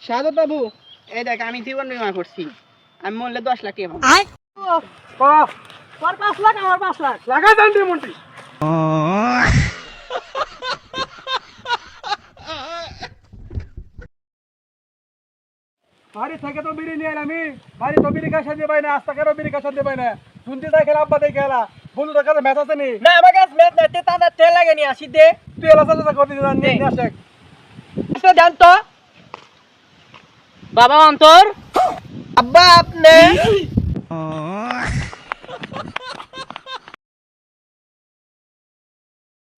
সাদত বাবু, এই দেখ আমি জীবন বিমা করছি, আমি মরলে 10 লাখ টাকা তোর 5 লাখ আমার 5 লাখ লাগা দেন দি মন্টি। বাড়ি থেকে তো বিড়ি নিয়ে আমি বাড়ি তো বিড়ি কাছে দিয়ে পাই না, আস্তা কেন বিড়ি কাছে দিয়ে পাই না, শুনতে তাই খেলা আব্বা তাই খেলা বন্ধুদের কাছে ম্যাচ আছে নি না আমার কাছে মেদ না, তে তাদা তেল লাগে নি আসি দে তুই এলা চাচা করে দিস নিয়ে আসে। আচ্ছা জান তো বাবা অন্তর আব্বা আপনি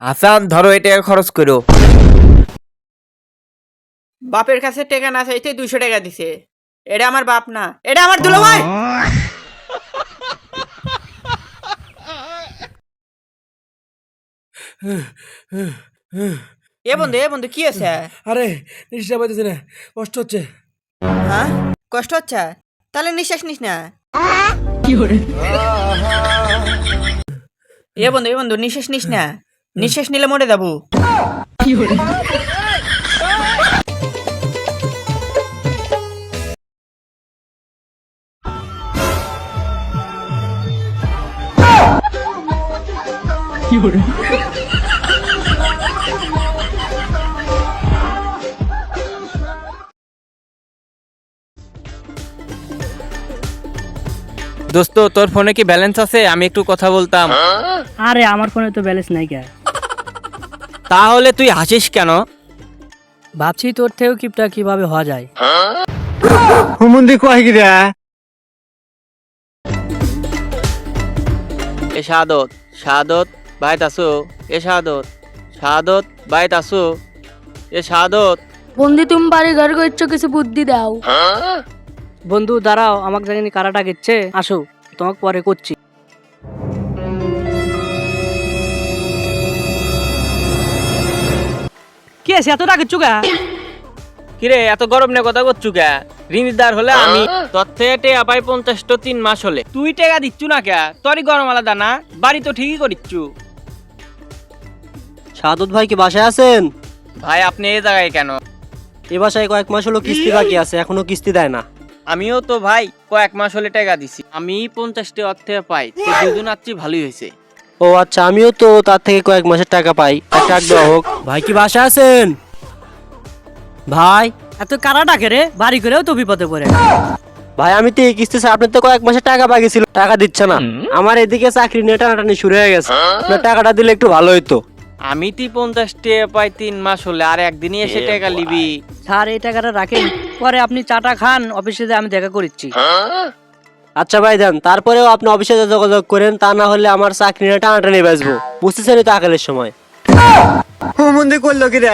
হাসান ধরো এটা খরচ করো। বাপের কাছে টাকা না চাইতে 200 টাকা দিছে, এটা আমার বাপ না, এটা আমার দুলাভাই। এ বন্ধু কি আছে? আরে নিশ্চয় পাইতেছি না, কষ্ট হচ্ছে। হ্যাঁ কষ্ট হচ্ছে, তাহলে নিঃশ্বাস নিস না। এ বন্ধু নিঃশ্বাস নিস না, নিঃশ্বাস নিলে মরে যাবো। দোস্ত তোর ফোনে কি ব্যালেন্স আছে? আমি একটু কথা বলতাম। আরে আমার ফোনে তো ব্যালেন্স নাই কে। তাহলে তুই হাসিস কেন? ভাবছি তোর থেকেও কিপটা কিভাবে হওয়া যায়। হুমুন্দি কয় কি রে? এ শাহাদত, শাহাদত বাইত আসো। এ শাহাদত, শাহাদত বাইত আসো। এ শাহাদত। বন্দি তুমি বাড়ি ঘর করছো, কিছু বুদ্ধি দাও। বন্ধু দাঁড়াও, আমাকে জানি কারাটা গেছে, আসো তোমাকে পরে করছি। কি আছে এত রাগের চুগা? কিরে এত গরম নিয়ে কথা করছু কে? ঋণদার হলে আমি তোর থেকে টেকা পাই 50 তো 3 মাস হলে। তুই টেকা দিচ্ছু না কে? তোরই গরম আলাদা না, বাড়ি তো ঠিকই করিচ্ছু। সাদত ভাই কি বাসায় আছেন? ভাই আপনি এই জায়গায় কেন? এ বাসায় কয়েক মাস হলো কিস্তি বাকি আছে, এখনো কিস্তি দেয় না। আমিও তো ভাই কয়েক মাস হলে টাকা দিছি, আমি 50 টা অর্থ পাই, তো দুজন আছি ভালোই হয়েছে। ও আচ্ছা, আমিও তো তার থেকে কয়েক মাসের টাকা পাই, একটা দেওয়া হোক। ভাই কি বাসায় আছেন? ভাই এত কারাটা রে, বাড়ি করেও তো বিপদে পড়ে। ভাই আমি তো এই কিস্তি আপনার তো কয়েক মাসের টাকা বাকি ছিল, টাকা দিচ্ছে না। আমার এদিকে চাকরি নিয়ে টানাটানি শুরু হয়ে গেছে, আপনার টাকাটা দিলে একটু ভালো হইতো। আমি তুই 50 টাকা পাই 3 মাস হলে, আর একদিনই এসে টাকা লিবি। স্যার এই টাকাটা রাখেন, পরে আপনি চাটা খান, অফিসে আমি দেখা করিচ্ছি। আচ্ছা ভাই দেন, তারপরেও আপনি অফিসে যোগাযোগ করেন, তা না হলে আমার চাকরি নিয়ে টানাটানি বাঁচবো, বুঝতেছেন তো আকালের সময়। হুমুন্দি করলো কি রে?